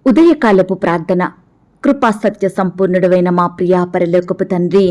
ఉదయకాలపు ప్రార్థన. కృపా సత్య సంపూర్ణుడైన మా ప్రియా పరలోకపు తండ్రి,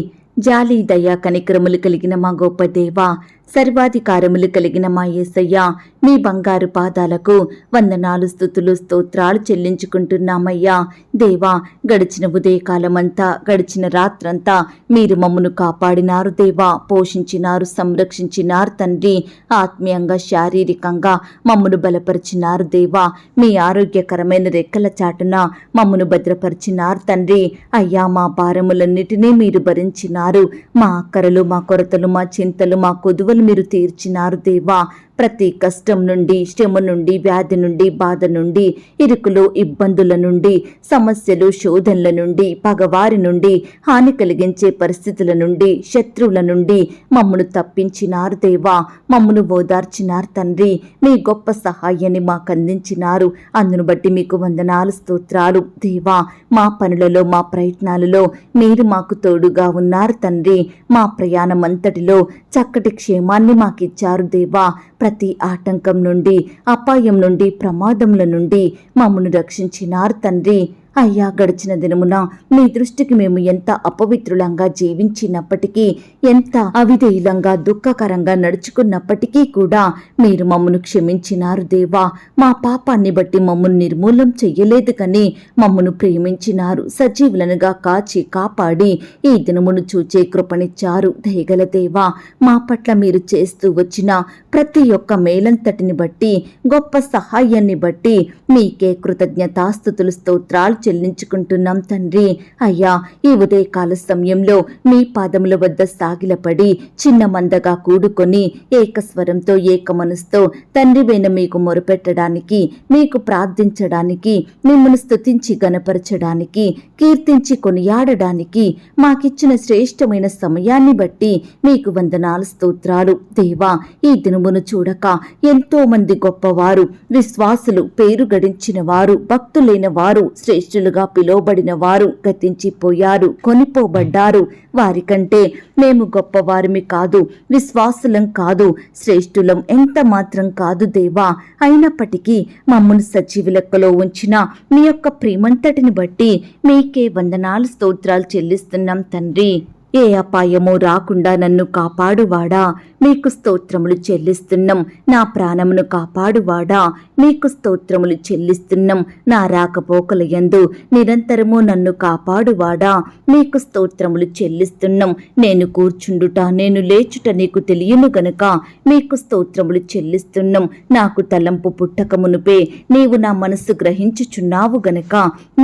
జాలి దయా కనికరములు కలిగిన మా గొప్ప దేవా, సర్వాధికారములు కలిగిన మా యేసయ్య, మీ బంగారు పాదాలకు వందనాలు, స్తుతులు, స్తోత్రాలు చెల్లించుకుంటున్నామయ్యా. దేవా, గడిచిన ఉదయకాలమంతా, గడిచిన రాత్రంతా మీరు మమ్మను కాపాడినారు దేవా, పోషించినారు, సంరక్షించినారు తండ్రి. ఆత్మీయంగా, శారీరకంగా మమ్మను బలపరిచినారు దేవా. మీ ఆరోగ్యకరమైన రెక్కల చాటున మమ్మను భద్రపరిచినారు తండ్రి. అయ్యా, మా భారములన్నిటినీ మీరు భరించినారు. మా అక్కరలు, మా కొరతలు, మా చింతలు, మా కొదువలు మీరు తీర్చినారు దేవా. ప్రతి కష్టం నుండి, శ్రమ నుండి, వ్యాధి నుండి, బాధ నుండి, ఇరుకులు, ఇబ్బందుల నుండి, సమస్యలు, శోధనల నుండి, పగవారి నుండి, హాని కలిగించే పరిస్థితుల నుండి, శత్రువుల నుండి మమ్మను తప్పించినారు దేవా. మమ్మను ఓదార్చినారు తండ్రి. మీ గొప్ప సహాయాన్ని మాకు అందించినారు. అందును బట్టి మీకు వందనాలు, స్తోత్రాలు దేవా. మా పనులలో, మా ప్రయత్నాలలో మీరు మాకు తోడుగా ఉన్నారు తండ్రి. మా ప్రయాణం అంతటిలో చక్కటి క్షేమాన్ని మాకిచ్చారు దేవా. ప్రతి ఆటంకం నుండి, అపాయం నుండి, ప్రమాదముల నుండి మమ్మను రక్షించినారు తండ్రి. అయ్యా, గడిచిన దినమున మీ దృష్టికి మేము ఎంత అపవిత్రులంగా జీవించినప్పటికీ, ఎంత అవిధేయులంగా, దుఃఖకరంగా నడుచుకున్నప్పటికీ కూడా మీరు మమ్మను క్షమించినారు దేవా. మా పాపాన్ని బట్టి మమ్మను నిర్మూలం చెయ్యలేదు కానీ మమ్మను ప్రేమించినారు. సజీవులనుగా కాచి కాపాడి ఈ దినమును చూచే కృపనిచ్చారు దయగల దేవా. మా పట్ల మీరు చేస్తూ వచ్చిన ప్రతి ఒక్క మేలంతటిని బట్టి, గొప్ప సహాయాన్ని బట్టి మీకే కృతజ్ఞతాస్తుతులు, స్తోత్రాలు చెల్లించుకుంటున్నాం తండ్రి. అయ్యా, ఈ ఉదయకాల సమయంలో మీ పాదముల వద్ద సాగిలపడి చిన్న మందగా కూడుకొని ఏకస్వరంతో, ఏక మనసుతో తండ్రివైన మీకు మొరపెట్టడానికి, మీకు ప్రార్థించడానికి, మిమ్మల్ని స్తుతించి గణపరచడానికి, కీర్తించి కొనియాడడానికి మాకిచ్చిన శ్రేష్టమైన సమయాన్ని బట్టి మీకు వందనాలు, స్తోత్రాలు దేవా. ఈ దినమును చూడక ఎంతో మంది గొప్పవారు, విశ్వాసులు, పేరు గడించిన వారు, భక్తులైన వారు, శ్రేష్ఠులుగా పిలువబడిన వారు గతించిపోయారు, కొనిపోబడ్డారు. వారికంటే మేము గొప్పవారిమి కాదు, విశ్వాసులం కాదు, శ్రేష్ఠులం ఎంత మాత్రం కాదు దేవా. అయినప్పటికీ మమ్మను సజీవ లెక్కలో ఉంచిన మీ యొక్క ప్రేమంతటిని బట్టి మీకే వందనాలు, స్తోత్రాలు చెల్లిస్తున్నాం తండ్రి. ఏ అపాయమో రాకుండా నన్ను కాపాడువాడా, మీకు స్తోత్రములు చెల్లిస్తున్నాం. నా ప్రాణమును కాపాడువాడా, మీకు స్తోత్రములు చెల్లిస్తున్నాం. నా రాకపోకల యందు నిరంతరము నన్ను కాపాడువాడా, మీకు స్తోత్రములు చెల్లిస్తున్నాం. నేను కూర్చుండుట, నేను లేచుట నీకు తెలియను గనుక మీకు స్తోత్రములు చెల్లిస్తున్నాం. నాకు తలంపు పుట్టక మునుపే నీవు నా మనస్సు గ్రహించుచున్నావు గనుక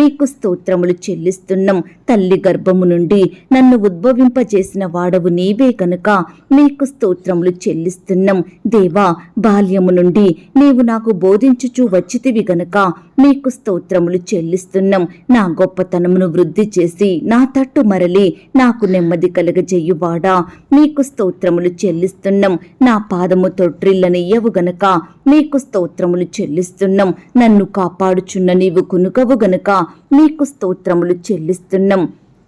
మీకు స్తోత్రములు చెల్లిస్తున్నాం. తల్లి గర్భము నుండి నన్ను ఉద్భవింపజేసిన వాడవు నీవే గనుక మీకు స్తోత్రములు చెల్లిస్తున్నాం. దేవా, బాల్యము నుండి నీవు నాకు బోధించుచూ వచ్చితివి గనుక మీకు స్తోత్రములు చెల్లిస్తున్నాం. నా గొప్పతనమును వృద్ధి చేసి నా తట్టు మరలి నాకు నెమ్మది కలగజేయువాడా, మీకు స్తోత్రములు చెల్లిస్తున్నాం. నా పాదము తొట్రిల్లనియ్యవు గనుక మీకు స్తోత్రములు చెల్లిస్తున్నాం. నన్ను కాపాడుచున్న నీవు కునుకవు గనుక మీకు స్తోత్రములు చెల్లిస్తున్నాం.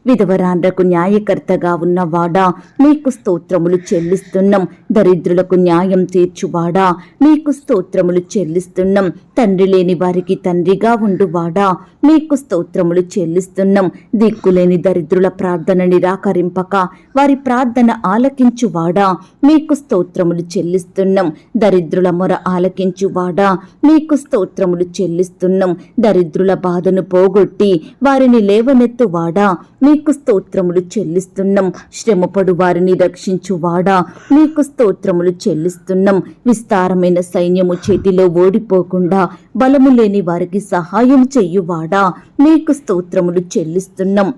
విధవరాండ్రకు న్యాయకర్తగా ఉన్నవాడా, మీకు స్తోత్రములు చెల్లిస్తున్నాం. దరిద్రులకు న్యాయం తీర్చువాడా, మీకు స్తోత్రములు చెల్లిస్తున్నాం. తండ్రి లేని వారికి తండ్రిగా ఉండువాడా, మీకు స్తోత్రములు చెల్లిస్తున్నాం. దిక్కులేని దరిద్రుల ప్రార్థన నిరాకరింపక వారి ప్రార్థన ఆలకించువాడా, మీకు స్తోత్రములు చెల్లిస్తున్నాం. దరిద్రుల మొర ఆలకించువాడా, మీకు స్తోత్రములు చెల్లిస్తున్నాం. దరిద్రుల బాధను పోగొట్టి వారిని లేవనెత్తువాడా, మీకు స్తోత్రములు చెల్లిస్తున్నాం. శ్రమపడు వారిని రక్షించువాడా, మీకు స్తోత్రములు చెల్లిస్తున్నాం. విస్తారమైన సైన్యము చేతిలో ఓడిపోకుండా బలము లేని వారికి సహాయం చెయ్యువాడా, మీకు స్తోత్రములు చెల్లిస్తున్నాం.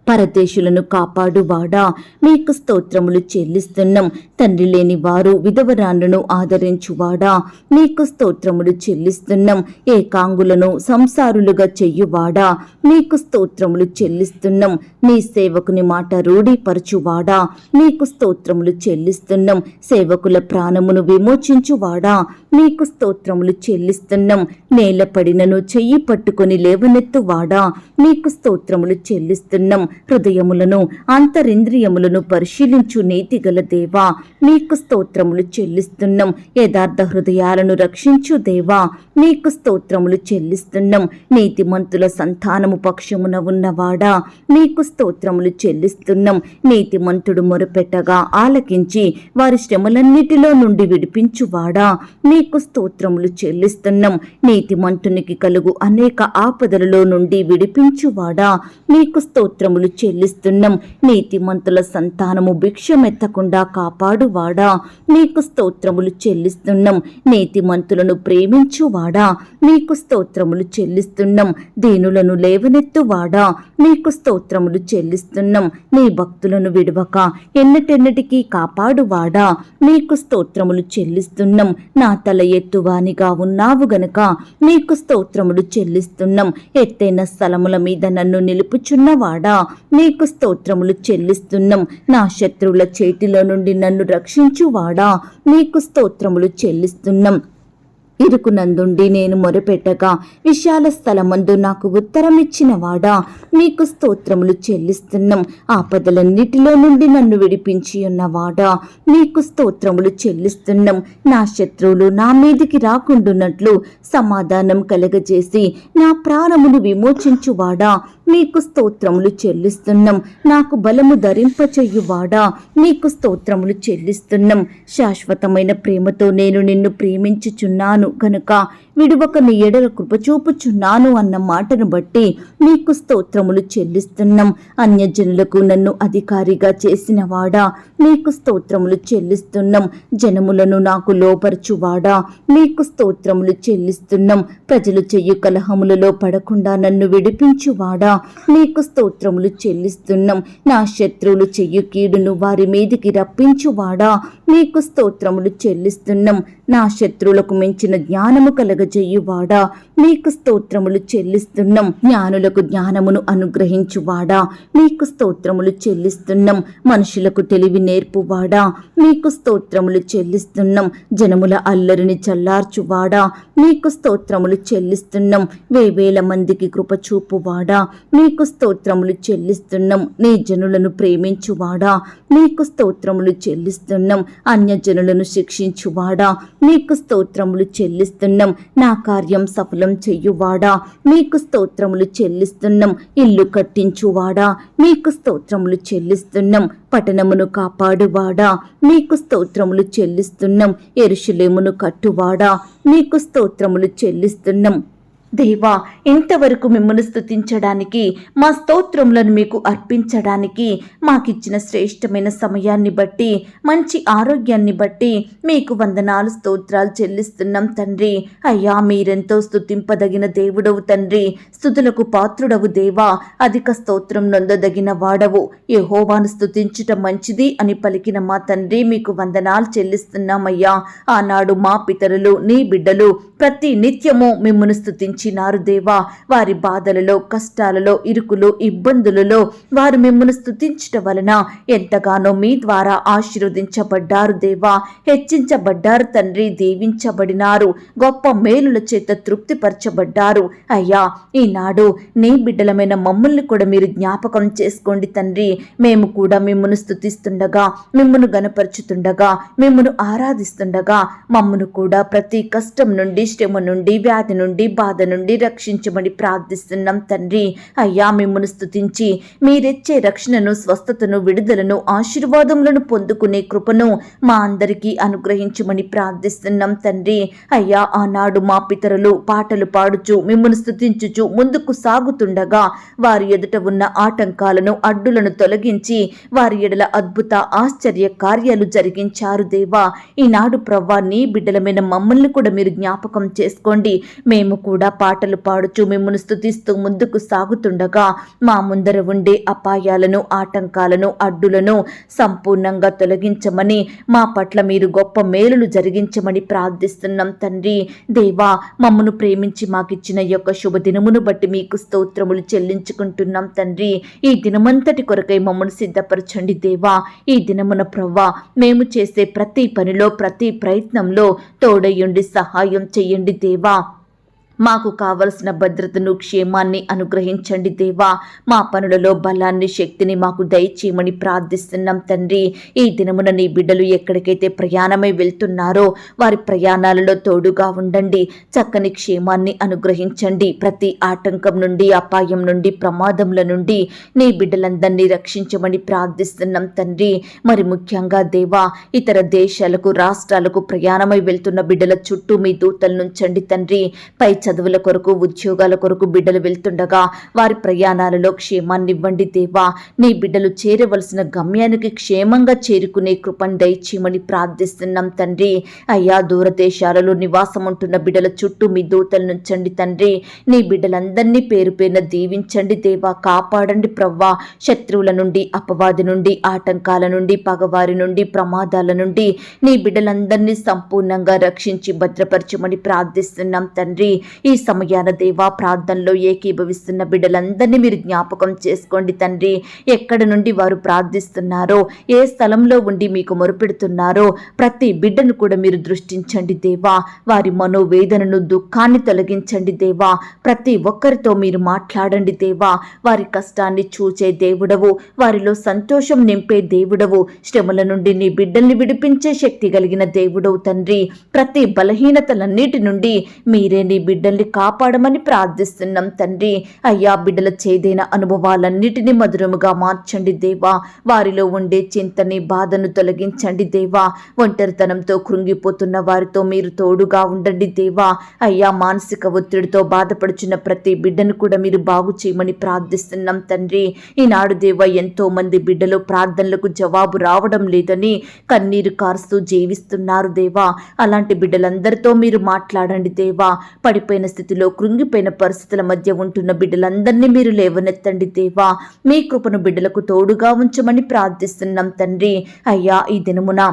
పరదేశులను కాపాడువాడా, మీకు స్తోత్రములు చెల్లిస్తున్నాం. తండ్రి లేని వారు, విధవరాండ్లను ఆదరించువాడా, మీకు స్తోత్రములు చెల్లిస్తున్నాం. ఏకాంగులను సంసారులుగా చెయ్యువాడా, మీకు స్తోత్రములు చెల్లిస్తున్నాం. నీ సేవకుని మాట రూఢీపరచువాడా, మీకు స్తోత్రములు చెల్లిస్తున్నాం. సేవకుల ప్రాణమును విమోచించువాడా, మీకు స్తోత్రములు చెల్లిస్తున్నాం. నేల పడినను చెయ్యి పట్టుకొని లేవనెత్తువాడా, మీకు స్తోత్రములు చెల్లిస్తున్నాం. హృదయములను అంతరింద్రియములను పరిశీలించు నీతిగల దేవా మీకు స్తోత్రములు చెల్లిస్తున్నాం. యథార్థ హృదయాలను రక్షించు దేవా మీకు స్తోత్రములు చెల్లిస్తున్నాం. నీతిమంతుల సంతానము పక్షమున ఉన్నవాడా మీకు స్తోత్రములు చెల్లిస్తున్నాం. నీతిమంతుడు మొరపెట్టగా ఆలకించి వారి శ్రమలన్నిటిలో నుండి విడిపించువాడా మీకు స్తోత్రములు చెల్లిస్తున్నాం. నీతిమంతునికి కలుగు అనేక ఆపదలలో నుండి విడిపించువాడా మీకు స్తోత్రములు చెల్లిస్తున్నాం. నీతిమంతుల సంతానము భిక్షమెత్తకుండా కాపాడువాడా మీకు స్తోత్రములు చెల్లిస్తున్నాం. నీతిమంతులను ప్రేమించువాడా మీకు స్తోత్రములు చెల్లిస్తున్నాం. దీనులను లేవనెత్తువాడా మీకు స్తోత్రములు చెల్లిస్తున్నాం. నీ భక్తులను విడవక ఎన్నటెన్నటికీ కాపాడువాడా మీకు స్తోత్రములు చెల్లిస్తున్నాం. నా తల ఎత్తువానిగా ఉన్నావు గనుక మీకు స్తోత్రములు చెల్లిస్తున్నాం. ఎత్తైన స్థలముల మీద నన్ను నిలుపుచున్నవాడా మీకు స్తోత్రములు చెల్లిస్తున్నాం. నా శత్రువుల చేతిలో నుండి నన్ను రక్షించువాడా మీకు స్తోత్రములు చెల్లిస్తున్నాం. ఇరుకునందుండి నేను మొరపెట్టగా విశాల స్థలమందు నాకు ఉత్తరమిచ్చిన వాడా మీకు స్తోత్రములు చెల్లిస్తున్నాం. ఆపదలన్నిటిలో నుండి నన్ను విడిపించి ఉన్నవాడా మీకు స్తోత్రములు చెల్లిస్తున్నాం. నా శత్రువులు నా మీదికి రాకుండున్నట్లు సమాధానం కలగజేసి నా ప్రాణమును విమోచించువాడా మీకు స్తోత్రములు చెల్లిస్తున్నాం. నాకు బలము ధరింపచెయ్యువాడా మీకు స్తోత్రములు చెల్లిస్తున్నాం. శాశ్వతమైన ప్రేమతో నేను నిన్ను ప్రేమించుచున్నాను గనుక విడువక నీ ఎడల కృపచూపుచున్నాను అన్న మాటను బట్టి మీకు స్తోత్రములు చెల్లిస్తున్నాం. అన్యజనులకు నన్ను అధికారిగా చేసిన వాడా మీకు స్తోత్రములు చెల్లిస్తున్నాం. జనములను నాకు లోపరచువాడా మీకు స్తోత్రములు చెల్లిస్తున్నాం. ప్రజలు చెయ్యు కలహములలో పడకుండా నన్ను విడిపించువాడా మీకు స్తోత్రములు చెల్లిస్తున్నాం. నా శత్రువులు చెయ్యు కీడును వారి మీదికి రప్పించువాడా మీకు స్తోత్రములు చెల్లిస్తున్నాం. నా శత్రువులకు మించిన జ్ఞానము కలగజేయువాడా మీకు స్తోత్రములు చెల్లిస్తున్నాం. జ్ఞానులకు జ్ఞానమును అనుగ్రహించువాడా మీకు స్తోత్రములు చెల్లిస్తున్నాం. మనుషులకు తెలివి నేర్పువాడా మీకు స్తోత్రములు చెల్లిస్తున్నాం. జనముల అల్లరిని చల్లార్చువాడా మీకు స్తోత్రములు చెల్లిస్తున్నాం. వేవేల మందికి కృప చూపువాడా మీకు స్తోత్రములు చెల్లిస్తున్నాం. నీ జనులను ప్రేమించువాడా మీకు స్తోత్రములు చెల్లిస్తున్నాం. అన్యజనులను శిక్షించువాడా మీకు స్తోత్రములు చెల్లిస్తున్నాం. నా కార్యం సఫలం చెయ్యువాడా మీకు స్తోత్రములు చెల్లిస్తున్నాం. ఇల్లు కట్టించువాడా మీకు స్తోత్రములు చెల్లిస్తున్నాం. పట్టణమును కాపాడువాడా మీకు స్తోత్రములు చెల్లిస్తున్నాం. యెరూషలేమును కట్టువాడా మీకు స్తోత్రములు చెల్లిస్తున్నాం. దేవా ఇంతవరకు మిమ్మల్ని స్తుతించడానికి మా స్తోత్రములను మీకు అర్పించడానికి మాకిచ్చిన శ్రేష్టమైన సమయాన్ని బట్టి మంచి ఆరోగ్యాన్ని బట్టి మీకు వందనాలు స్తోత్రాలు చెల్లిస్తున్నాం తండ్రి. అయ్యా మీరెంతో స్తుతింపదగిన దేవుడవు తండ్రి. స్తుతులకు పాత్రుడవు దేవా. అధిక స్తోత్రం నొందదగిన వాడవు. యెహోవాను స్తుతించుట మంచిది అని పలికిన మా తండ్రి మీకు వందనాలు చెల్లిస్తున్నామయ్యా. ఆనాడు మా పితరులు నీ బిడ్డలు ప్రతి నిత్యము మిమ్మల్ని స్తుతించినారు దేవా. వారి బాధలలో కష్టాలలో ఇరుకులు ఇబ్బందులలో వారు మిమ్మల్ని స్తుతించటం వలన ఎంతగానో మీ ద్వారా ఆశీర్వదించబడ్డారు దేవా. హెచ్చించబడ్డారు తండ్రి. దీవించబడినారు. గొప్ప మేలుల చేత తృప్తిపరచబడ్డారు. అయ్యా ఈనాడు నీ బిడ్డలమైన మమ్మల్ని కూడా మీరు జ్ఞాపకం చేసుకోండి తండ్రి. మేము కూడా మిమ్మల్ని స్తుతిస్తుండగా మిమ్మల్ని గణపరుచుతుండగా మిమ్మల్ని ఆరాధిస్తుండగా మమ్మను కూడా ప్రతి కష్టం నుండి శ్రమ నుండి వ్యాధి నుండి బాధ నుండి రక్షించమని ప్రార్థిస్తున్నాం తండ్రి. అయ్యా మిమ్మల్ని స్తుతించి మీరిచ్చే రక్షణను స్వస్థతను విడుదలను ఆశీర్వాదములను పొందుకునే కృపను మా అందరికీ అనుగ్రహించమని ప్రార్థిస్తున్నాం తండ్రి. అయ్యా ఆనాడు మా పితరులు పాటలు పాడుచు మిమ్మల్ని స్తుతించుచు ముందుకు సాగుతుండగా వారి ఎదుట ఉన్న ఆటంకాలను అడ్డులను తొలగించి వారి ఎడల అద్భుత ఆశ్చర్య కార్యాలు జరిగించారు దేవా. ఈనాడు ప్రవ్వా నీ బిడ్డలమైన మమ్మల్ని కూడా మీరు జ్ఞాపకం చేసుకోండి. మేము కూడా పాటలు పాడుచు మిమ్మల్ని స్తుతిస్తూ ముందుకు సాగుతుండగా మా ముందర ఉండే అపాయాలను ఆటంకాలను అడ్డులను సంపూర్ణంగా తొలగించమని మా పట్ల మీరు గొప్ప మేలులు జరిగించమని ప్రార్థిస్తున్నాం తండ్రి. దేవా మమ్మను ప్రేమించి మాకిచ్చిన యొక్క శుభదినమును బట్టి మీకు స్తోత్రములు చెల్లించుకుంటున్నాం తండ్రి. ఈ దినమంతటి కొరకై మమ్మను సిద్ధపరచండి దేవా. ఈ దినమున ప్రవ్వా మేము చేసే ప్రతి పనిలో ప్రతి ప్రయత్నంలో తోడయుండి సహాయం చెయ్యండి దేవా. మాకు కావలసిన భద్రతను క్షేమాన్ని అనుగ్రహించండి దేవా. మా పనులలో బలాన్ని శక్తిని మాకు దయచేయమని ప్రార్థిస్తున్నాం తండ్రి. ఈ దినమున నీ బిడ్డలు ఎక్కడికైతే ప్రయాణమై వెళ్తున్నారో వారి ప్రయాణాలలో తోడుగా ఉండండి. చక్కని క్షేమాన్ని అనుగ్రహించండి. ప్రతి ఆటంకం నుండి, అపాయం నుండి, ప్రమాదముల నుండి నీ బిడ్డలందరినీ రక్షించమని ప్రార్థిస్తున్నాం తండ్రి. మరి ముఖ్యంగా దేవా, ఇతర దేశాలకు, రాష్ట్రాలకు ప్రయాణమై వెళ్తున్న బిడ్డల చుట్టూ మీ దూతలు నుంచండి తండ్రి. పై చదువుల కొరకు, ఉద్యోగాల కొరకు బిడ్డలు వెళ్తుండగా వారి ప్రయాణాలలో క్షేమాన్ని ఇవ్వండి దేవా. నీ బిడ్డలు చేరవలసిన గమ్యానికి క్షేమంగా చేరుకునే కృపను దయచేయమని ప్రార్థిస్తున్నాం తండ్రి. అయ్యా, దూరదేశాలలో నివాసం ఉంటున్న బిడ్డల చుట్టూ మీ దూతలు నుంచండి తండ్రి. నీ బిడ్డలందరినీ పేరు పేరున దీవించండి దేవా. కాపాడండి ప్రవ్వా. శత్రువుల నుండి, అపవాది నుండి, ఆటంకాల నుండి, పగవారి నుండి, ప్రమాదాల నుండి నీ బిడ్డలందరినీ సంపూర్ణంగా రక్షించి భద్రపరచమని ప్రార్థిస్తున్నాం తండ్రి. ఈ సమయాన దేవా, ప్రార్థనలో ఏకీభవిస్తున్న బిడ్డలందరినీ మీరు జ్ఞాపకం చేసుకోండి తండ్రి. ఎక్కడ నుండి వారు ప్రార్థిస్తున్నారో, ఏ స్థలంలో ఉండి మీకు మొరుపెడుతున్నారో ప్రతి బిడ్డను కూడా మీరు దృష్టించండి దేవా. వారి మనోవేదనను, దుఃఖాన్ని తొలగించండి దేవా. ప్రతి ఒక్కరితో మీరు మాట్లాడండి దేవా. వారి కష్టాన్ని చూచే దేవుడవు, వారిలో సంతోషం నింపే దేవుడవు, శ్రమల నుండి నీ బిడ్డల్ని విడిపించే శక్తి కలిగిన దేవుడవు తండ్రి. ప్రతి బలహీనతలన్నిటి నుండి మీరే నీ బిడ్డల్ని కాపాడమని ప్రార్థిస్తున్నాం తండ్రి. అయ్యా, బిడ్డల చేదైన అనుభవాలన్నిటినీ మధురముగా మార్చండి దేవా. వారిలో ఉండే చింతని, బాధను తొలగించండి దేవా. ఒంటరితనంతో కృంగిపోతున్న వారితో మీరు తోడుగా ఉండండి దేవా. అయ్యా, మానసిక ఒత్తిడితో బాధపడుచున్న ప్రతి బిడ్డను కూడా మీరు బాగు చేయమని ప్రార్థిస్తున్నాం తండ్రి. ఈనాడు దేవా, ఎంతో మంది బిడ్డలు ప్రార్థనలకు జవాబు రావడం లేదని కన్నీరు కారుస్తూ జీవిస్తున్నారు దేవా. అలాంటి బిడ్డలందరితో మీరు మాట్లాడండి దేవా. పడిపోయిన స్థితిలో, కృంగిపోయిన పరిస్థితుల మధ్య ఉంటున్న బిడ్డలందరినీ మీరు లేవనెత్తండి దేవా. మీ కృపను బిడ్డలకు తోడుగా ఉంచమని ప్రార్థిస్తున్నాం తండ్రి. అయ్యా, ఈ దినమున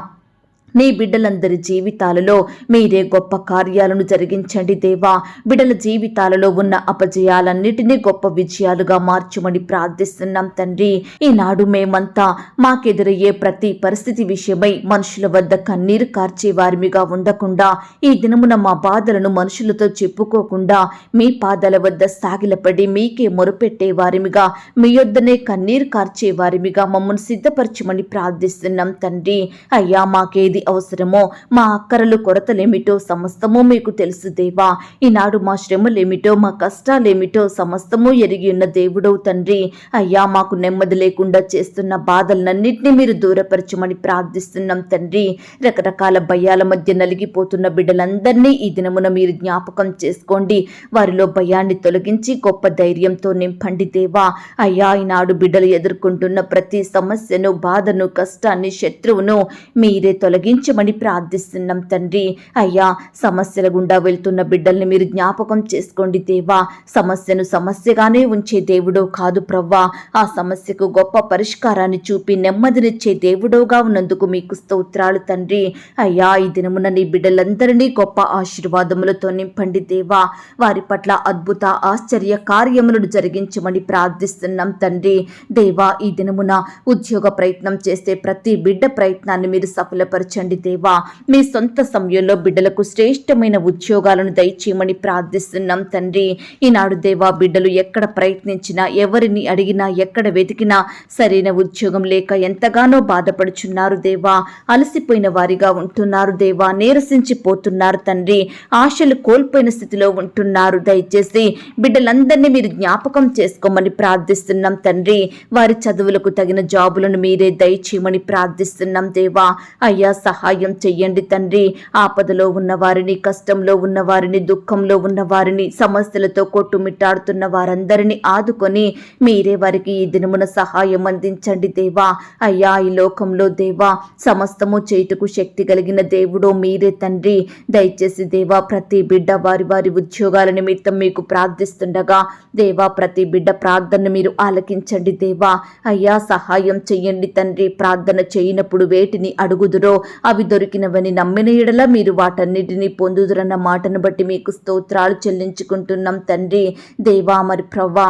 నీ బిడ్డలందరి జీవితాలలో మీరే గొప్ప కార్యాలను జరిగించండి దేవా. బిడ్డల జీవితాలలో ఉన్న అపజయాలన్నిటినీ గొప్ప విజయాలుగా మార్చమని ప్రార్థిస్తున్నాం తండ్రి. ఈనాడు మేమంతా మాకెదురయ్యే ప్రతి పరిస్థితి విషయమై మనుషుల వద్ద కన్నీరు కార్చే వారిమిగా ఉండకుండా, ఈ దినమున మా బాధలను మనుషులతో చెప్పుకోకుండా మీ పాదాల వద్ద సాగిలపడి మీకే మొరుపెట్టే వారిమిగా, మీ యొద్దనే కన్నీరు కార్చే వారిమిగా మమ్మల్ని సిద్ధపరచమని ప్రార్థిస్తున్నాం తండ్రి. అయ్యా, మాకేది అవసరమో, మా అక్కరలు, కొరతలేమిటో సమస్తము మీకు తెలుసు దేవా. ఈనాడు మా శ్రమలేమిటో, మా కష్టాలేమిటో సమస్తము ఎరిగి ఉన్న దేవుడవు తండ్రి. అయ్యా, మాకు నెమ్మది లేకుండా చేస్తున్న బాధలన్నింటినీ మీరు దూరపరచమని ప్రార్థిస్తున్నాం తండ్రి. రకరకాల భయాల మధ్య నలిగిపోతున్న బిడ్డలందరినీ ఈ దినమున మీరు జ్ఞాపకం చేసుకోండి. వారిలో భయాన్ని తొలగించి గొప్ప ధైర్యంతో నింపండి దేవా. అయ్యా, ఈనాడు బిడ్డలు ఎదుర్కొంటున్న ప్రతి సమస్యను, బాధను, కష్టాన్ని, శత్రువును మీరే తొలగించమని ప్రార్థిస్తున్నాం తండ్రి. అయ్యా, సమస్యల గుండా వెళ్తున్న బిడ్డల్ని మీరు జ్ఞాపకం చేసుకోండి దేవా. సమస్యను సమస్యగానే ఉంచే దేవుడో కాదు ప్రవ్వా. ఆ సమస్యకు గొప్ప పరిష్కారాన్ని చూపి నెమ్మదినిచ్చే దేవుడోగా ఉన్నందుకు మీకు స్తోత్రాలు తండ్రి. అయ్యా, ఈ దినమున నీ బిడ్డలందరినీ గొప్ప ఆశీర్వాదములతో నింపండి దేవా. వారి పట్ల అద్భుత, ఆశ్చర్య కార్యములను జరిగించమని ప్రార్థిస్తున్నాం తండ్రి. దేవా, ఈ దినమున ఉద్యోగ ప్రయత్నం చేస్తే ప్రతి బిడ్డ ప్రయత్నాన్ని మీరు సఫలపరచండి దేవా. మీ సొంత సమయంలో బిడ్డలకు శ్రేష్టమైన ఉద్యోగాలను దయచేయమని ప్రార్థిస్తున్నాం తండ్రి. ఈనాడు దేవా, బిడ్డలు ఎక్కడ ప్రయత్నించినా, ఎవరిని అడిగినా, ఎక్కడ వెతికినా సరైన ఉద్యోగం లేక ఎంతగానో బాధపడుచున్నారు దేవా. అలసిపోయిన వారిగా ఉంటున్నారు దేవా. నీరసించిపోతున్నారు తండ్రి. ఆశలు కోల్పోయిన స్థితిలో ఉంటున్నారు. దయచేసి బిడ్డలందరినీ మీరు జ్ఞాపకం చేసుకోమని ప్రార్థిస్తున్నాం తండ్రి. వారి చదువులకు తగిన జాబులను మీరే దయచేయమని ప్రార్థిస్తున్నాం దేవా. అయ్యా, సహాయం చెయ్యండి తండ్రి. ఆపదలో ఉన్న వారిని, కష్టంలో ఉన్న వారిని, దుఃఖంలో ఉన్న వారిని, సమస్యలతో కొట్టుమిట్టాడుతున్న వారందరినీ ఆదుకొని మీరే వారికి ఈ దినమున సహాయం అందించండి దేవా. అయ్యా, ఈ లోకంలో దేవా సమస్తము చేయుటకు శక్తి కలిగిన దేవుడో మీరే తండ్రి. దయచేసి దేవా, ప్రతి బిడ్డ వారి వారి ఉద్యోగాల నిమిత్తం మీకు ప్రార్థిస్తుండగా దేవా, ప్రతి బిడ్డ ప్రార్థన మీరు ఆలకించండి దేవా. అయ్యా, సహాయం చెయ్యండి తండ్రి. ప్రార్థన చేయనప్పుడు వేటిని అడుగుదురో అవి దొరికినవని నమ్మిన ఎడల మీరు వాటన్నిటినీ పొందుదురన్న మాటను బట్టి మీకు స్తోత్రాలు చెల్లించుకుంటున్నాం తండ్రి. దేవా, మరి ప్రవ్వా,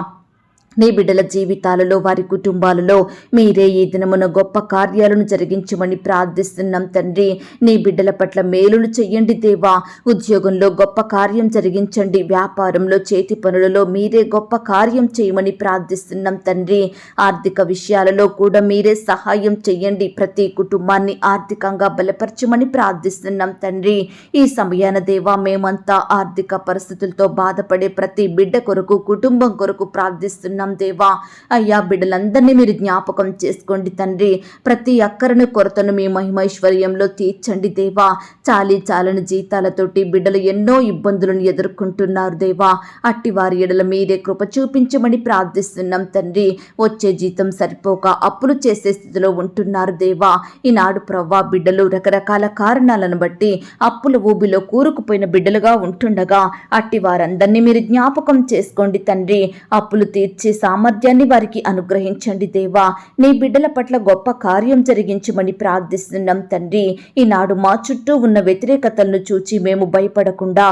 నీ బిడ్డల జీవితాలలో వారి కుటుంబాలలో మీరే ఈ దినమున గొప్ప కార్యాలను జరిగించమని ప్రార్థిస్తున్నాం తండ్రి. నీ బిడ్డల పట్ల మేలును చెయ్యండి దేవా. ఉద్యోగంలో గొప్ప కార్యం జరిగించండి. వ్యాపారంలో చేతి పనులలో మీరే గొప్ప కార్యం చేయమని ప్రార్థిస్తున్నాం తండ్రి. ఆర్థిక విషయాలలో కూడా మీరే సహాయం చెయ్యండి. ప్రతి కుటుంబాన్ని ఆర్థికంగా బలపరచమని ప్రార్థిస్తున్నాం తండ్రి. ఈ సమయాన దేవా మేమంతా ఆర్థిక పరిస్థితులతో బాధపడే ప్రతి బిడ్డ కొరకు కుటుంబం కొరకు ప్రార్థిస్తున్నాం దేవా. అయ్యా బిడ్డలందరినీ మీరు జ్ఞాపకం చేసుకోండి తండ్రి. ప్రతి అక్కరను కొరతను మీ మహిమైశ్వర్యంలో తీర్చండి దేవా. చాలని జీతాలతోటి బిడ్డలు ఎన్నో ఇబ్బందులను ఎదుర్కొంటున్నారు దేవా. అట్టి వారి ఎడల మీరే కృప చూపించమని ప్రార్థిస్తున్నాం తండ్రి. వచ్చే జీతం సరిపోక అప్పులు చేసే స్థితిలో ఉంటున్నారు దేవా. ఈనాడు ప్రవ్వా బిడ్డలు రకరకాల కారణాలను బట్టి అప్పుల ఊబిలో కూరుకుపోయిన బిడ్డలుగా ఉంటుండగా అట్టి వారందరినీ మీరు జ్ఞాపకం చేసుకోండి తండ్రి. అప్పులు తీర్చే సామర్థ్యాన్ని వారికి అనుగ్రహించండి దేవా. నీ బిడ్డల పట్ల గొప్ప కార్యం జరిగించమని ప్రార్థిస్తున్నాం తండ్రి. ఈనాడు మా చుట్టూ ఉన్న వ్యతిరేకతలను చూచి మేము భయపడకుండా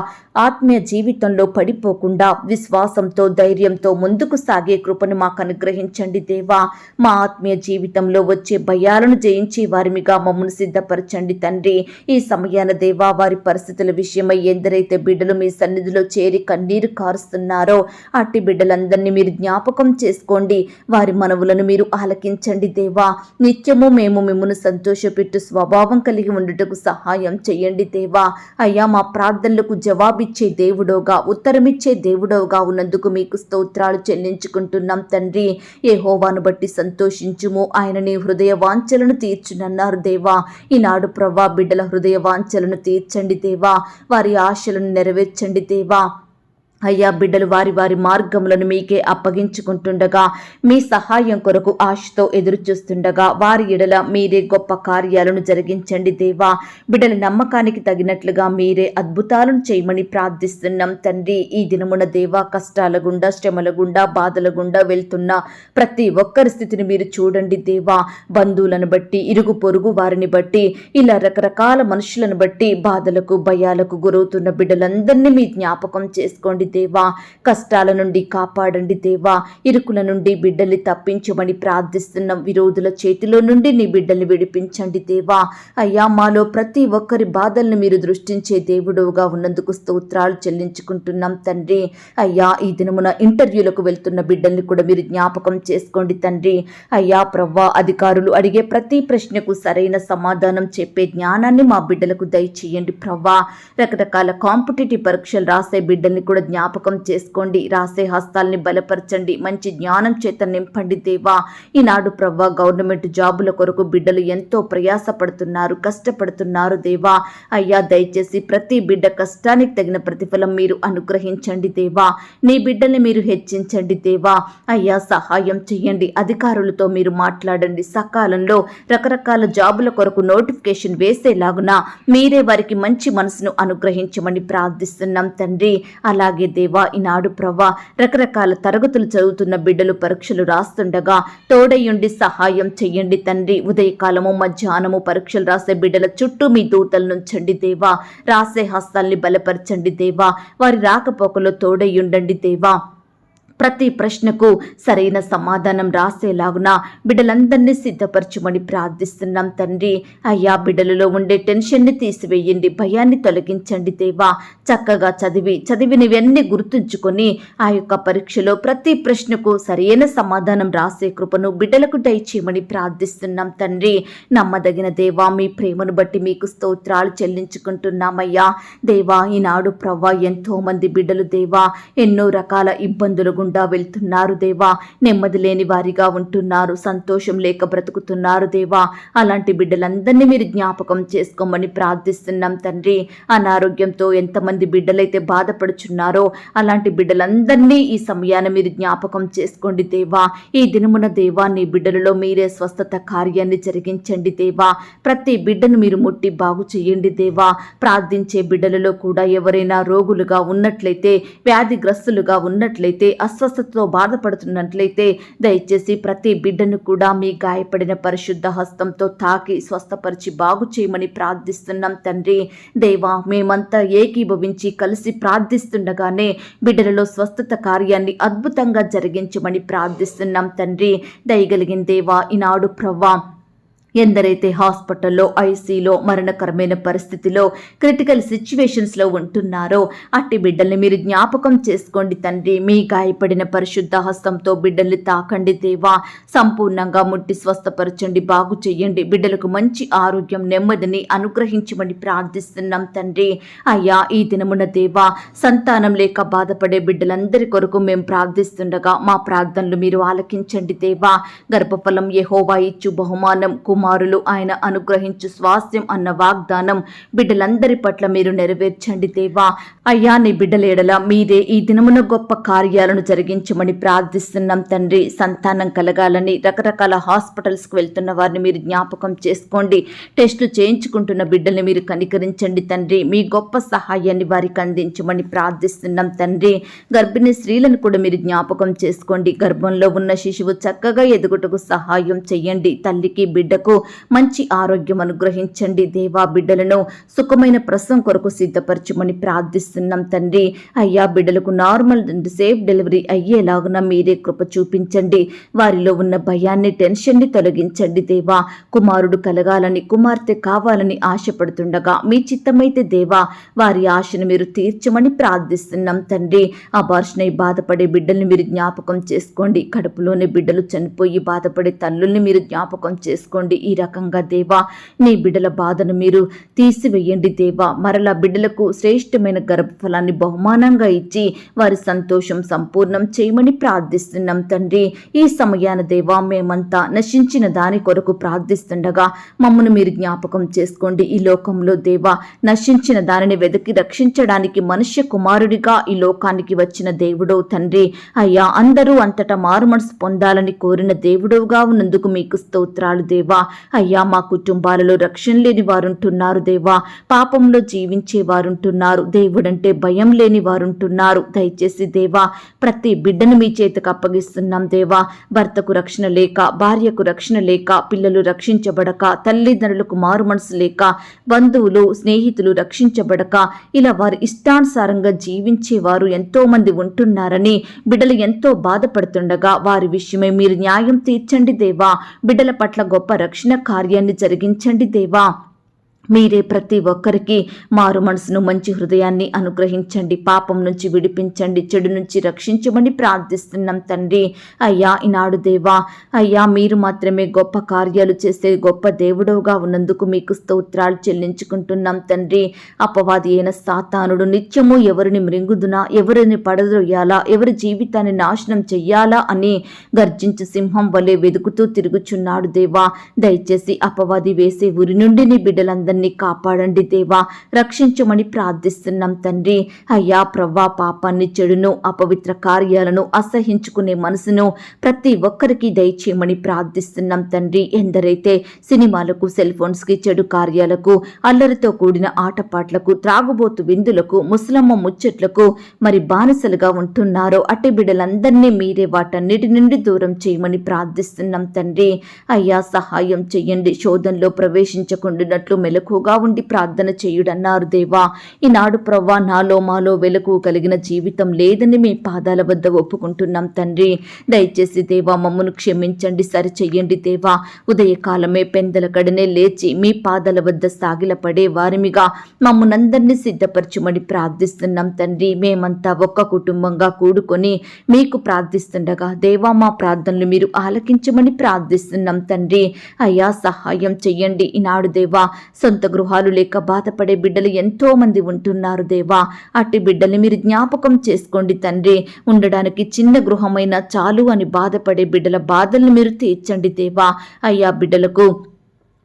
ఆత్మీయ జీవితంలో పడిపోకుండా విశ్వాసంతో ధైర్యంతో ముందుకు సాగే కృపను మాకు అనుగ్రహించండి దేవా. మా ఆత్మీయ జీవితంలో వచ్చే భయాలను జయించి వారిమిగా మమ్మల్ని సిద్ధపరచండి తండ్రి. ఈ సమయాన దేవా వారి పరిస్థితుల విషయమై ఎందరైతే బిడ్డలు మీ సన్నిధిలో చేరి కన్నీరు కారుస్తున్నారో అట్టి బిడ్డలందరినీ మీరు జ్ఞాపకం చేసుకోండి. వారి మనవులను మీరు ఆలకించండి దేవా. నిత్యము మేము మిమ్మల్ని సంతోషపెట్టు స్వభావం కలిగి ఉండుటకు సహాయం చేయండి దేవా. అయ్యా మా ప్రార్థనలకు జవాబిచ్చే దేవుడోగా ఉత్తరమిచ్చే దేవుడోగా ఉన్నందుకు మీకు స్తోత్రాలు చెల్లించుకుంటున్నాం తండ్రి. యెహోవాను బట్టి సంతోషించుము, ఆయన నీ హృదయ వాంఛలను తీర్చునన్నారు దేవా. ఈనాడు ప్రవ్వా బిడ్డల హృదయ వాంఛలను తీర్చండి దేవా. వారి ఆశలను నెరవేర్చండి దేవా. అయ్యా బిడ్డలు వారి వారి మార్గములను మీకే అప్పగించుకుంటుండగా మీ సహాయం కొరకు ఆశతో ఎదురు చూస్తుండగా వారి ఎడల మీరే గొప్ప కార్యాలను జరిగించండి దేవా. బిడ్డల నమ్మకానికి తగినట్లుగా మీరే అద్భుతాలను చేయమని ప్రార్థిస్తున్నాం తండ్రి. ఈ దినమున దేవా కష్టాల గుండా శ్రమల గుండా బాధల గుండా వెళ్తున్న ప్రతి ఒక్కరి స్థితిని మీరు చూడండి దేవా. బంధువులను బట్టి ఇరుగు పొరుగు వారిని బట్టి ఇలా రకరకాల మనుషులను బట్టి బాధలకు భయాలకు గురవుతున్న బిడ్డలందరినీ మీ జ్ఞాపకం చేసుకోండి దేవా. కష్టాల నుండి కాపాడండి దేవా. ఇరుకుల నుండి బిడ్డల్ని తప్పించమని ప్రార్థిస్తున్నాం. విరోధుల చేతిలో నుండి నీ బిడ్డల్ని విడిపించండి దేవా. అయ్యా మాలో ప్రతి ఒక్కరి బాధల్ని మీరు దృష్టించే దేవుడుగా ఉన్నందుకు స్తోత్రాలు చెల్లించుకుంటున్నాం తండ్రి. అయ్యా ఈ దినమున ఇంటర్వ్యూలకు వెళ్తున్న బిడ్డల్ని కూడా మీరు జ్ఞాపకం చేసుకోండి తండ్రి. అయ్యా ప్రవ్వా అధికారులు అడిగే ప్రతి ప్రశ్నకు సరైన సమాధానం చెప్పే జ్ఞానాన్ని మా బిడ్డలకు దయచేయండి ప్రవ్వా. రకరకాల కాంపిటేటివ్ పరీక్షలు రాసే బిడ్డల్ని కూడా జ్ఞాపకం చేసుకోండి. రాసే హస్తాల్ని బలపరచండి. మంచి జ్ఞానం చేత నింపండి దేవా. ఈనాడు ప్రవ్వా గవర్నమెంట్ జాబుల కొరకు బిడ్డలు ఎంతో ప్రయాసపడుతున్నారు, కష్టపడుతున్నారు దేవా. అయ్యా దయచేసి ప్రతి బిడ్డ కష్టానికి తగిన ప్రతిఫలం మీరు అనుగ్రహించండి దేవా. నీ బిడ్డల్ని మీరు హెచ్చించండి దేవా. అయ్యా సహాయం చేయండి. అధికారులతో మీరు మాట్లాడండి. సకాలంలో రకరకాల జాబుల కొరకు నోటిఫికేషన్ వేసేలాగున మీరే వారికి మంచి మనసును అనుగ్రహించమని ప్రార్థిస్తున్నాం తండ్రి. అలాగే దేవా ఈనాడు ప్రవ్వా రకరకాల తరగతులు చదువుతున్న బిడ్డలు పరీక్షలు రాస్తుండగా తోడయుండి సహాయం చెయ్యండి తండ్రి. ఉదయకాలము మధ్యాహ్నము పరీక్షలు రాసే బిడ్డల చుట్టూ మీ దూతలు నుంచండి దేవా. రాసే హస్తాల్ని బలపరచండి దేవా. వారి రాకపోకలో తోడయుండండి దేవా. ప్రతి ప్రశ్నకు సరైన సమాధానం రాసేలాగున బిడ్డలందరినీ సిద్ధపరచుమని ప్రార్థిస్తున్నాం తండ్రి. అయ్యా బిడ్డలలో ఉండే టెన్షన్ని తీసివేయండి, భయాన్ని తొలగించండి దేవా. చక్కగా చదివినవన్నీ గుర్తుంచుకొని ఆ యొక్క పరీక్షలో ప్రతి ప్రశ్నకు సరైన సమాధానం రాసే కృపను బిడ్డలకు దయచేయమని ప్రార్థిస్తున్నాం తండ్రి. నమ్మదగిన దేవా మీ ప్రేమను బట్టి మీకు స్తోత్రాలు చెల్లించుకుంటున్నామయ్యా. దేవా ఈనాడు ప్రవ్వా ఎంతో మంది బిడ్డలు దేవా ఎన్నో రకాల ఇబ్బందులు గుండా వెళ్తున్నారు దేవా. నెమ్మది లేని వారిగా ఉంటున్నారు, సంతోషం లేక బ్రతుకుతున్నారు దేవా. అలాంటి బిడ్డలందరినీ మీరు జ్ఞాపకం చేసుకోమని ప్రార్థిస్తున్నాం తండ్రి. అనారోగ్యంతో ఎంతమంది బిడ్డలైతే బాధపడుచున్నారో అలాంటి బిడ్డలందరినీ ఈ సమయాన మీరు జ్ఞాపకం చేసుకోండి దేవా. ఈ దినమున దేవా నీ బిడ్డలలో మీరే స్వస్థత కార్యాన్ని జరిగించండి దేవా. ప్రతి బిడ్డను మీరు ముట్టి బాగు చేయండి దేవా. ప్రార్థించే బిడ్డలలో కూడా ఎవరైనా రోగులుగా ఉన్నట్లయితే, వ్యాధిగ్రస్తులుగా ఉన్నట్లయితే, అస్వస్థతతో బాధపడుతున్నట్లయితే దయచేసి ప్రతి బిడ్డను కూడా మీ గాయపడిన పరిశుద్ధ హస్తంతో తాకి స్వస్థపరిచి బాగు చేయమని ప్రార్థిస్తున్నాం తండ్రి. దేవా, మేమంతా ఏకీభవించి కలిసి ప్రార్థిస్తుండగానే బిడ్డలలో స్వస్థత కార్యాన్ని అద్భుతంగా జరిగించమని ప్రార్థిస్తున్నాం తండ్రి. దయగలిగిన దేవా, ఈనాడు ప్రవ్వా ఎందరైతే హాస్పిటల్లో, ఐసీలో, మరణకరమైన పరిస్థితిలో, క్రిటికల్ సిచ్యువేషన్స్లో ఉంటున్నారో అట్టి బిడ్డల్ని మీరు జ్ఞాపకం చేసుకోండి తండ్రి. మీ గాయపడిన పరిశుద్ధ హస్తంతో బిడ్డల్ని తాకండి దేవా. సంపూర్ణంగా ముట్టి స్వస్థపరచండి, బాగు చెయ్యండి. బిడ్డలకు మంచి ఆరోగ్యం, నెమ్మదిని అనుగ్రహించమని ప్రార్థిస్తున్నాం తండ్రి. అయ్యా, ఈ దినమున దేవా, సంతానం లేక బాధపడే బిడ్డలందరి కొరకు మేము ప్రార్థిస్తుండగా మా ప్రార్థనలు మీరు ఆలకించండి దేవా. గర్భఫలం యెహోవా ఇచ్చు బహుమానం, కుమారులు ఆయన అనుగ్రహించు స్వాస్థ్యం అన్న వాగ్దానం బిడ్డలందరి పట్ల మీరు నెరవేర్చండి దేవా. అయ్యా, నీ బిడ్డల ఎడల మీరే ఈ దినమున గొప్ప కార్యాలను జరిగించమని ప్రార్థిస్తున్నాం తండ్రి. సంతానం కలగాలని రకరకాల హాస్పిటల్స్కి వెళ్తున్న వారిని మీరు జ్ఞాపకం చేసుకోండి. టెస్టులు చేయించుకుంటున్న బిడ్డల్ని మీరు కనికరించండి తండ్రి. మీ గొప్ప సహాయాన్ని వారికి అందించమని ప్రార్థిస్తున్నాం తండ్రి. గర్భిణీ స్త్రీలను కూడా మీరు జ్ఞాపకం చేసుకోండి. గర్భంలో ఉన్న శిశువు చక్కగా ఎదుగుటకు సహాయం చెయ్యండి. తల్లికి బిడ్డకు మంచి ఆరోగ్యం అనుగ్రహించండి దేవా. బిడ్డలను సుఖమైన ప్రసవం కొరకు సిద్ధపరచమని ప్రార్థిస్తున్నాం తండ్రి. అయ్యా, బిడ్డలకు నార్మల్ అండ్ సేఫ్ డెలివరీ అయ్యేలాగున మీరే కృప చూపించండి. వారిలో ఉన్న భయాన్ని, టెన్షన్ని తొలగించండి దేవా. కుమారుడు కలగాలని, కుమార్తె కావాలని ఆశపడుతుండగా మీ చిత్తమైతే దేవా వారి ఆశను మీరు తీర్చమని ప్రార్థిస్తున్నాం తండ్రి. అబార్షన్ అయి బాధపడే బిడ్డల్ని మీరు జ్ఞాపకం చేసుకోండి. కడుపులోని బిడ్డలు చనిపోయి బాధపడే తల్లుల్ని మీరు జ్ఞాపకం చేసుకోండి. ఈ రకంగా దేవా, నీ బిడ్డల బాధను మీరు తీసివేయండి దేవా. మరలా బిడ్డలకు శ్రేష్టమైన గర్భఫలాన్ని బహుమానంగా ఇచ్చి వారి సంతోషం సంపూర్ణం చేయమని ప్రార్థిస్తున్నాం తండ్రి. ఈ సమయాన దేవా, మేమంతా నశించిన దాని కొరకు ప్రార్థిస్తుండగా మమ్మను మీరు జ్ఞాపకం చేసుకోండి. ఈ లోకంలో దేవా, నశించిన దానిని వెతికి రక్షించడానికి మనుష్య కుమారుడిగా ఈ లోకానికి వచ్చిన దేవుడవు తండ్రి. అయ్యా, అందరూ అంతటా మారుమనసు పొందాలని కోరిన దేవుడవుగా ఉన్నందుకు మీకు స్తోత్రాలు దేవా. అయ్యా, మా కుటుంబాలలో రక్షణ లేని వారుంటున్నారు దేవా. పాపంలో జీవించే వారుంటున్నారు. దేవుడంటే భయం లేని వారుంటున్నారు. దయచేసి దేవా, ప్రతి బిడ్డను మీ చేతికి అప్పగిస్తున్నాం దేవా. భర్తకు రక్షణ లేక, భార్యకు రక్షణ లేక, పిల్లలు రక్షించబడక, తల్లిదండ్రులకు మారు మనసు లేక, బంధువులు, స్నేహితులు రక్షించబడక, ఇలా వారి ఇష్టానుసారంగా జీవించేవారు ఎంతో మంది ఉంటున్నారని బిడ్డలు ఎంతో బాధపడుతుండగా వారి విషయమై మీరు న్యాయం తీర్చండి దేవా. బిడ్డల పట్ల గొప్ప రక్షణ కార్యాన్ని జరిగించండి దేవా. మీరే ప్రతి ఒక్కరికి మారు మనసును, మంచి హృదయాన్ని అనుగ్రహించండి. పాపం నుంచి విడిపించండి, చెడు నుంచి రక్షించమని ప్రార్థిస్తున్నాం తండ్రి. అయ్యా, ఈనాడు దేవా, అయ్యా, మీరు మాత్రమే గొప్ప కార్యాలు చేసే గొప్ప దేవుడవుగా ఉన్నందుకు మీకు స్తోత్రాలు చెల్లించుకుంటున్నాం తండ్రి. అపవాది అయిన సాతానుడు నిత్యము ఎవరిని మృంగుదునా, ఎవరిని పడద్రోయాలా, ఎవరి జీవితాన్ని నాశనం చెయ్యాలా అని గర్జించు సింహం వలె వెతుకుతూ తిరుగుచున్నాడు దేవా. దయచేసి అపవాది వేసే ఉరి నుండి నీ బిడ్డలందరినీ కాపాడండి దేవా. రక్షించమని ప్రార్థిస్తున్నాం తండ్రి. అయ్యా ప్రవ్వా, పాపాన్ని, చెడును, అపవిత్ర కార్యాలను అసహించుకునే మనసును ప్రతి ఒక్కరికి దయచేయమని ప్రార్థిస్తున్నాం తండ్రి. ఎందరైతే సినిమాలకు, సెల్ ఫోన్స్కి, చెడు కార్యాలకు, అల్లరితో కూడిన ఆటపాట్లకు, త్రాగుబోతు విందులకు, ముసలమ్మ ముచ్చట్లకు మరి బానిసలుగా ఉంటున్నారో అట్టి బిడ్డలందరినీ మీరే వాటన్నిటి నుండి దూరం చేయమని ప్రార్థిస్తున్నాం తండ్రి. అయ్యా, సహాయం చెయ్యండి. శోధనలో ప్రవేశించకుండానట్లు మెలకు మెలకుగా ఉండి ప్రార్థన చేయుడన్నారు దేవా. ఈనాడు ప్రవ్వా, నాలో మాలో వెలుగు కలిగిన జీవితం లేదని మీ పాదాల వద్ద ఒప్పుకుంటున్నాం తండ్రి. దయచేసి దేవా, మమ్మను క్షమించండి, సరిచెయ్యండి దేవా. ఉదయకాలమే పెందల కడనే లేచి మీ పాదాల వద్ద సాగిలపడే వారిమిగా మమ్మనందరినీ సిద్ధపరచుమని ప్రార్థిస్తున్నాం తండ్రి. మేమంతా ఒక్క కుటుంబంగా కూడుకొని మీకు ప్రార్థిస్తుండగా దేవా, మా ప్రార్థనలు మీరు ఆలకించమని ప్రార్థిస్తున్నాం తండ్రి. అయ్యా, సహాయం చెయ్యండి. ఈనాడు దేవా, సొంత గృహాలు లేక బాధపడే బిడ్డలు ఎంతో మంది ఉంటున్నారు దేవా. అట్టి బిడ్డల్ని మీరు జ్ఞాపకం చేసుకోండి తండ్రి. ఉండడానికి చిన్న గృహమైనా చాలు అని బాధపడే బిడ్డల బాధల్ని మీరు తీర్చండి దేవా. అయ్యా, బిడ్డలకు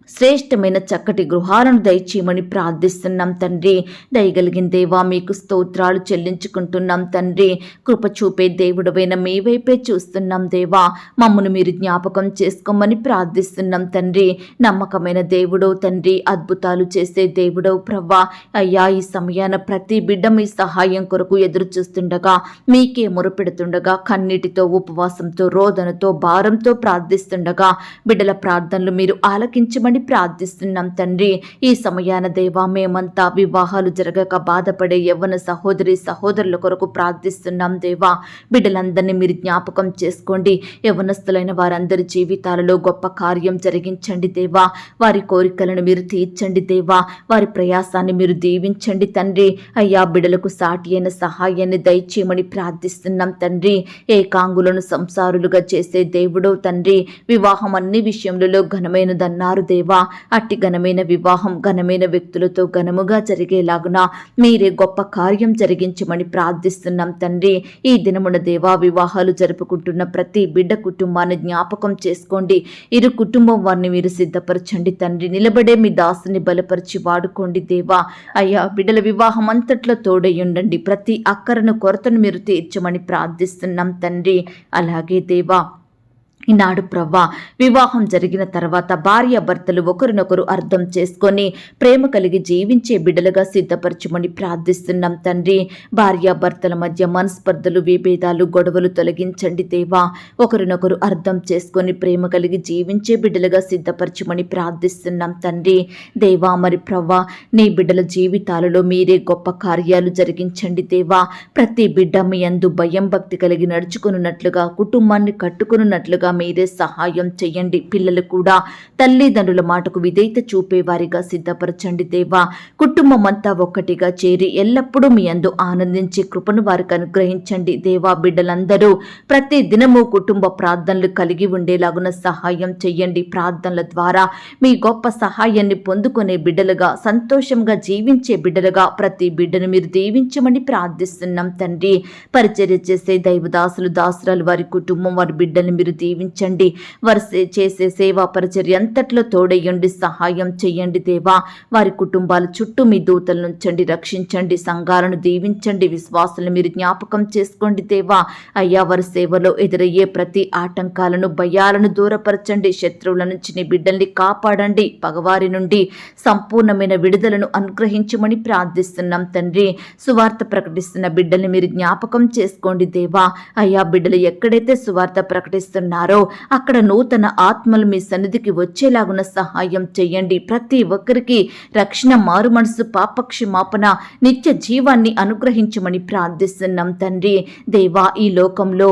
శ్రేష్టమైన చక్కటి గృహాలను దయచేయమని ప్రార్థిస్తున్నాం తండ్రి. దయగలిగిన దేవా మీకు స్తోత్రాలు చెల్లించుకుంటున్నాం తండ్రి. కృప చూపే దేవుడవైన మీ వైపే చూస్తున్నాం దేవా. మమ్మను మీరు జ్ఞాపకం చేసుకోమని ప్రార్థిస్తున్నాం తండ్రి. నమ్మకమైన దేవుడవు తండ్రి, అద్భుతాలు చేసే దేవుడవు ప్రవ్వా. అయ్యా, ఈ సమయాన ప్రతి బిడ్డ మీ సహాయం కొరకు ఎదురు చూస్తుండగా, మీకే మొరపెడుతుండగా, కన్నీటితో, ఉపవాసంతో, రోదనతో, భారంతో ప్రార్థిస్తుండగా బిడ్డల ప్రార్థనలు మీరు ఆలకించమని ప్రార్థిస్తున్నాం తండ్రి. ఈ సమయాన దేవా, మేమంతా వివాహాలు జరగక బాధపడే యవ్వన సహోదరి సహోదరుల కొరకు ప్రార్థిస్తున్నాం దేవా. బిడ్డలందరినీ మీరు జ్ఞాపకం చేసుకోండి. యవ్వనస్తులైన వారందరి జీవితాలలో గొప్ప కార్యం జరిగించండి దేవా. వారి కోరికలను మీరు తీర్చండి దేవా. వారి ప్రయాసాన్ని మీరు దీవించండి తండ్రి. అయ్యా, బిడ్డలకు సాటి అయిన సహాయాన్ని దయచేయమని ప్రార్థిస్తున్నాం తండ్రి. ఏకాంగులను సంసారులుగా చేసే దేవుడో తండ్రి. వివాహం అన్ని విషయములలో ఘనమైనదన్నారు దేవా. అట్టి ఘనమైన వివాహం ఘనమైన వ్యక్తులతో ఘనముగా జరిగేలాగున మీరే గొప్ప కార్యం జరిగించమని ప్రార్థిస్తున్నాం తండ్రి. ఈ దినమున దేవా, వివాహాలు జరుపుకుంటున్న ప్రతి బిడ్డ కుటుంబాన్ని జ్ఞాపకం చేసుకోండి. ఇరు కుటుంబం వారిని మీరు సిద్ధపరచండి తండ్రి. నిలబడే మీ దాసుని బలపరిచి వాడుకోండి దేవా. అయ్యా, బిడ్డల వివాహం అంతట్లో తోడయ్యుండండి. ప్రతి అక్కరను కొరతను మీరు తీర్చమని ప్రార్థిస్తున్నాం తండ్రి. అలాగే దేవా, ఈనాడు ప్రవ్వా, వివాహం జరిగిన తర్వాత భార్య భర్తలు ఒకరినొకరు అర్థం చేసుకొని ప్రేమ కలిగి జీవించే బిడ్డలుగా సిద్ధపరచమని ప్రార్థిస్తున్నాం తండ్రి. భార్య భర్తల మధ్య మనస్పర్ధలు, విభేదాలు, గొడవలు తొలగించండి దేవా. ఒకరినొకరు అర్థం చేసుకొని ప్రేమ కలిగి జీవించే బిడ్డలుగా సిద్ధపరచమని ప్రార్థిస్తున్నాం తండ్రి. దేవా, మరి ప్రవ్వా, నీ బిడ్డల జీవితాలలో మీరే గొప్ప కార్యాలు జరిగించండి దేవా. ప్రతి బిడ్డ మీ యందు భయం భక్తి కలిగి నడుచుకున్నట్లుగా, కుటుంబాన్ని కట్టుకున్నట్లుగా మీరే సహాయం చేయండి. పిల్లలు కూడా తల్లిదండ్రుల మాటకు విధేయత చూపేవారిగా సిద్ధపరచండి దేవా. కుటుంబం అంతా ఒక్కటిగా చేరి ఎల్లప్పుడూ మీ యందు ఆనందించే కృపను వారికి అనుగ్రహించండి దేవా. బిడ్డలందరూ ప్రతి దినము కుటుంబ ప్రార్థనలు కలిగి ఉండేలాగున సహాయం చేయండి. ప్రార్థనల ద్వారా మీ గొప్ప సహాయాన్ని పొందుకునే బిడ్డలుగా, సంతోషంగా జీవించే బిడ్డలుగా ప్రతి బిడ్డను మీరు దీవించమని ప్రార్థిస్తున్నాం తండ్రి. పరిచర్య చేసే దైవదాసులు, దాసురాలు, వారి కుటుంబం, వారి బిడ్డలు మీరు దీవించండి. వారు చేసే సేవా పరిచర్య అంతట్లో తోడయ్యండి, సహాయం చేయండి దేవా. వారి కుటుంబాల చుట్టూ మీ దూతలను ఉంచండి, రక్షించండి. సంఘాలను దీవించండి. విశ్వాసులను మీరు జ్ఞాపకం చేసుకోండి దేవా. అయ్యా, వారి సేవలో ఎదురయ్యే ప్రతి ఆటంకాలను, భయాలను దూరపరచండి. శత్రువుల నుంచి నీ బిడ్డల్ని కాపాడండి. పగవారి నుండి సంపూర్ణమైన విడుదలను అనుగ్రహించమని ప్రార్థిస్తున్నాం తండ్రి. సువార్త ప్రకటిస్తున్న బిడ్డల్ని మీరు జ్ఞాపకం చేసుకోండి దేవా. అయ్యా, బిడ్డలు ఎక్కడైతే సువార్త ప్రకటిస్తున్నారో అక్కడ నూతన ఆత్మలు మీ సన్నిధికి వచ్చేలాగున సహాయం చేయండి. ప్రతి ఒక్కరికి రక్షణ, మారు మనసు, పాపక్షమాపణ, నిత్య జీవాన్ని అనుగ్రహించమని ప్రార్థిస్తున్నాం తండ్రి. దేవా, ఈ లోకంలో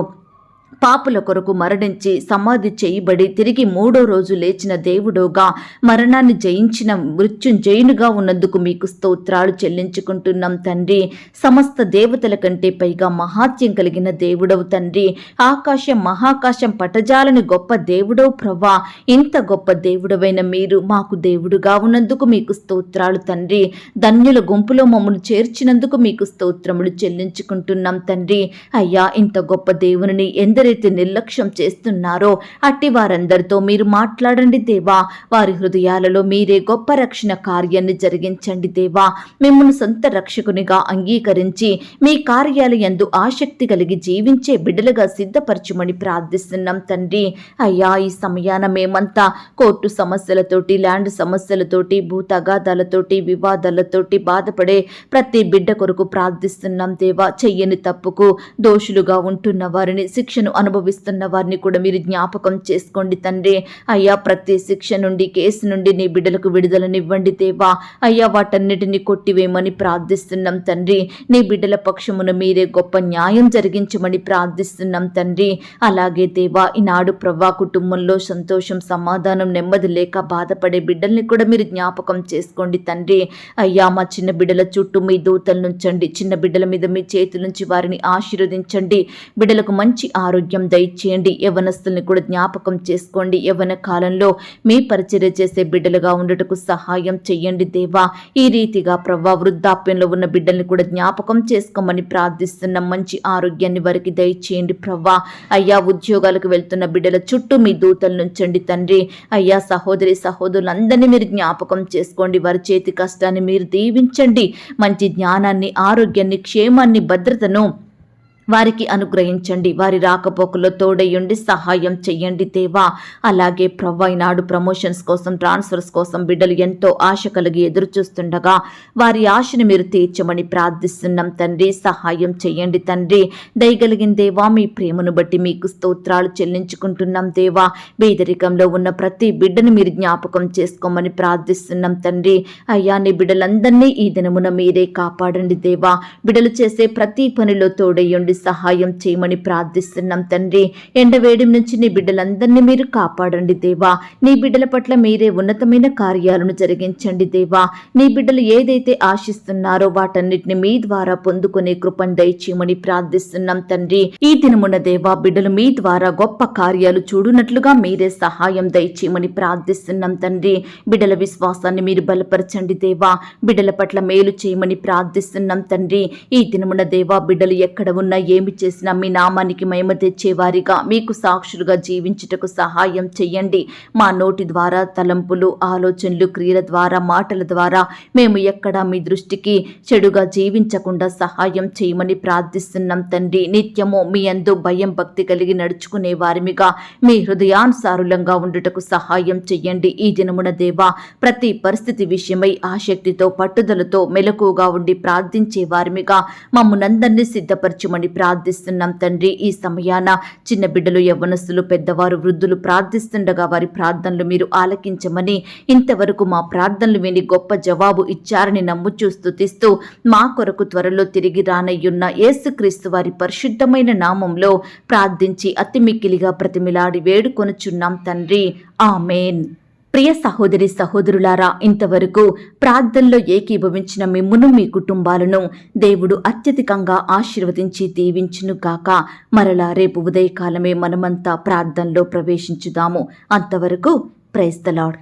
పాపుల కొరకు మరణించి సమాధి చేయబడి తిరిగి 3వ రోజు లేచిన దేవుడోగా, మరణాన్ని జయించిన మృత్యుంజయునిగా ఉన్నందుకు మీకు స్తోత్రాలు చెల్లించుకుంటున్నాం తండ్రి. సమస్త దేవతల కంటే పైగా మహాత్యం కలిగిన దేవుడవు తండ్రి. ఆకాశం మహాకాశం పటజాలని గొప్ప దేవుడవు ప్రవ్వా. ఇంత గొప్ప దేవుడవైన మీరు మాకు దేవుడుగా ఉన్నందుకు మీకు స్తోత్రాలు తండ్రి. ధన్యుల గుంపులో మమ్మల్ని చేర్చినందుకు మీకు స్తోత్రములు చెల్లించుకుంటున్నాం తండ్రి. అయ్యా, ఇంత గొప్ప దేవుని ఎందరైతే నిర్లక్ష్యం చేస్తున్నారో అట్టి వారందరితో మీరు మాట్లాడండి దేవా. వారి హృదయాలలో మీరే గొప్ప రక్షణ కార్యాన్ని జరిగించండి దేవా. మిమ్మల్ని సొంత రక్షకునిగా అంగీకరించి మీ కార్యాల యందు ఆసక్తి కలిగి జీవించే బిడ్డలుగా సిద్ధపరచుమని ప్రార్థిస్తున్నాం తండ్రి. అయ్యా, ఈ సమయాన మేమంతా కోర్టు సమస్యలతోటి, ల్యాండ్ సమస్యలతోటి, భూతగాదాలతోటి, వివాదాలతోటి బాధపడే ప్రతి బిడ్డ కొరకు ప్రార్థిస్తున్నాం దేవా. చెయ్యని తప్పుకు దోషులుగా ఉంటున్న వారిని, శిక్షను అనుభవిస్తున్న వారిని కూడా మీరు జ్ఞాపకం చేసుకోండి తండ్రి. అయ్యా, ప్రతి శిక్ష నుండి, కేసు నుండి నీ బిడ్డలకు విడుదలనివ్వండి దేవా. అయ్యా, వాటన్నిటిని కొట్టివేయమని ప్రార్థిస్తున్నాం తండ్రి. నీ బిడ్డల పక్షమున మీరే గొప్ప న్యాయం జరిగించమని ప్రార్థిస్తున్నాం తండ్రి. అలాగే దేవా, ఈనాడు ప్రవ్వా, కుటుంబంలో సంతోషం, సమాధానం, నెమ్మది లేక బాధపడే బిడ్డల్ని కూడా మీరు జ్ఞాపకం చేసుకోండి తండ్రి. అయ్యా, మా చిన్న బిడ్డల చుట్టూ మీ దూతలను ఉంచండి. చిన్న బిడ్డల మీద మీ చేతుల నుంచి వారిని ఆశీర్వదించండి. బిడ్డలకు మంచి ఆరోగ్యం దయచేయండి. యవ్వనస్తుల్ని కూడా జ్ఞాపకం చేసుకోండి. యవ్వన కాలంలో మీ పరిచర్య చేసే బిడ్డలుగా ఉండటకు సహాయం చెయ్యండి దేవా. ఈ రీతిగా ప్రవ్వా వృద్ధాప్యంలో ఉన్న బిడ్డల్ని కూడా జ్ఞాపకం చేసుకోమని ప్రార్థిస్తున్నాం. మంచి ఆరోగ్యాన్ని వారికి దయచేయండి ప్రవ్వా. అయ్యా, ఉద్యోగాలకు వెళ్తున్న బిడ్డల చుట్టూ మీ దూతలు నుంచండి తండ్రి. అయ్యా, సహోదరి సహోదరులందరినీ మీరు జ్ఞాపకం చేసుకోండి. వారి చేతి కష్టాన్ని మీరు దీవించండి. మంచి జ్ఞానాన్ని, ఆరోగ్యాన్ని, క్షేమాన్ని, భద్రతను వారికి అనుగ్రహించండి. వారి రాకపోకల్లో తోడయ్యండి, సహాయం చెయ్యండి దేవా. అలాగే ప్రవ్వా, ఈనాడు ప్రమోషన్స్ కోసం, ట్రాన్స్ఫర్స్ కోసం బిడ్డలు ఎంతో ఆశ కలిగి ఎదురు చూస్తుండగా వారి ఆశను మీరు తీర్చమని ప్రార్థిస్తున్నాం తండ్రి. సహాయం చెయ్యండి తండ్రి. దయగలిగిన దేవా, మీ ప్రేమను బట్టి మీకు స్తోత్రాలు చెల్లించుకుంటున్నాం దేవా. పేదరికంలో ఉన్న ప్రతి బిడ్డను మీరు జ్ఞాపకం చేసుకోమని ప్రార్థిస్తున్నాం తండ్రి. అయ్యా, నీ బిడ్డలందరినీ ఈ దినమున మీరే కాపాడండి దేవా. బిడ్డలు చేసే ప్రతి పనిలో తోడయ్యండి, సహాయం చేయమని ప్రార్థిస్తున్నాం తండ్రి. ఎండవేడి నుంచి నీ బిడ్డలందరినీ మీరు కాపాడండి దేవా. నీ బిడ్డల పట్ల మీరే ఉన్నతమైన కార్యాలను జరిగించండి దేవా. నీ బిడ్డలు ఏదైతే ఆశిస్తున్నారో వాటన్నిటిని మీ ద్వారా పొందుకునే కృపను దయచేయమని ప్రార్థిస్తున్నాం తండ్రి. ఈ దినమున దేవా, బిడ్డలు మీ ద్వారా గొప్ప కార్యాలు చూడునట్లుగా మీరే సహాయం దయచేయమని ప్రార్థిస్తున్నాం తండ్రి. బిడ్డల విశ్వాసాన్ని మీరు బలపరచండి దేవా. బిడ్డల పట్ల మేలు చేయమని ప్రార్థిస్తున్నాం తండ్రి. ఈ దినమున దేవా, బిడ్డలు ఎక్కడ ఉన్నా, ఏమి చేసినా మీ నామానికి మహిమ తెచ్చేవారిగా, మీకు సాక్షులుగా జీవించుటకు సహాయం చెయ్యండి. మా నోటి ద్వారా, తలంపులు, ఆలోచనలు, క్రియల ద్వారా, మాటల ద్వారా మేము ఎక్కడా మీ దృష్టికి చెడుగా జీవించకుండా సహాయం చేయమని ప్రార్థిస్తున్నాం తండ్రి. నిత్యము మీ యందు భయం భక్తి కలిగి నడుచుకునే వారిమిగా, మీ హృదయానుసారులంగా ఉండుటకు సహాయం చెయ్యండి. ఈ దినమున దేవా, ప్రతి పరిస్థితి విషయమై ఆసక్తితో, పట్టుదలతో మెలకుగా ఉండి ప్రార్థించే వారిమిగా మమ్మునందరినీ సిద్ధపరచుమని ప్రార్థిస్తున్నాం తండ్రి. ఈ సమయాన చిన్న బిడ్డలు, యవ్వనస్తులు, పెద్దవారు, వృద్ధులు ప్రార్థిస్తుండగా వారి ప్రార్థనలు మీరు ఆలకించమని, ఇంతవరకు మా ప్రార్థనలు విని గొప్ప జవాబు ఇచ్చారని నమ్ముచూ స్తుతిస్తూ మా కొరకు త్వరలో తిరిగి రానయ్యున్న యేసుక్రీస్తు వారి పరిశుద్ధమైన నామంలో ప్రార్థించి అతి మిక్కిలిగా ప్రతిమిలాడి వేడుకొనుచున్నాం తండ్రి. ఆమేన్. ప్రియ సహోదరి సహోదరులారా, ఇంతవరకు ప్రార్థనలో ఏకీభవించిన మిమ్మును, మీ కుటుంబాలను దేవుడు అత్యధికంగా ఆశీర్వదించి దీవించును గాక. మరలా రేపు ఉదయకాలమే మనమంతా ప్రార్థనలో ప్రవేశించుదాము. అంతవరకు ప్రైజ్ ది లార్డ్.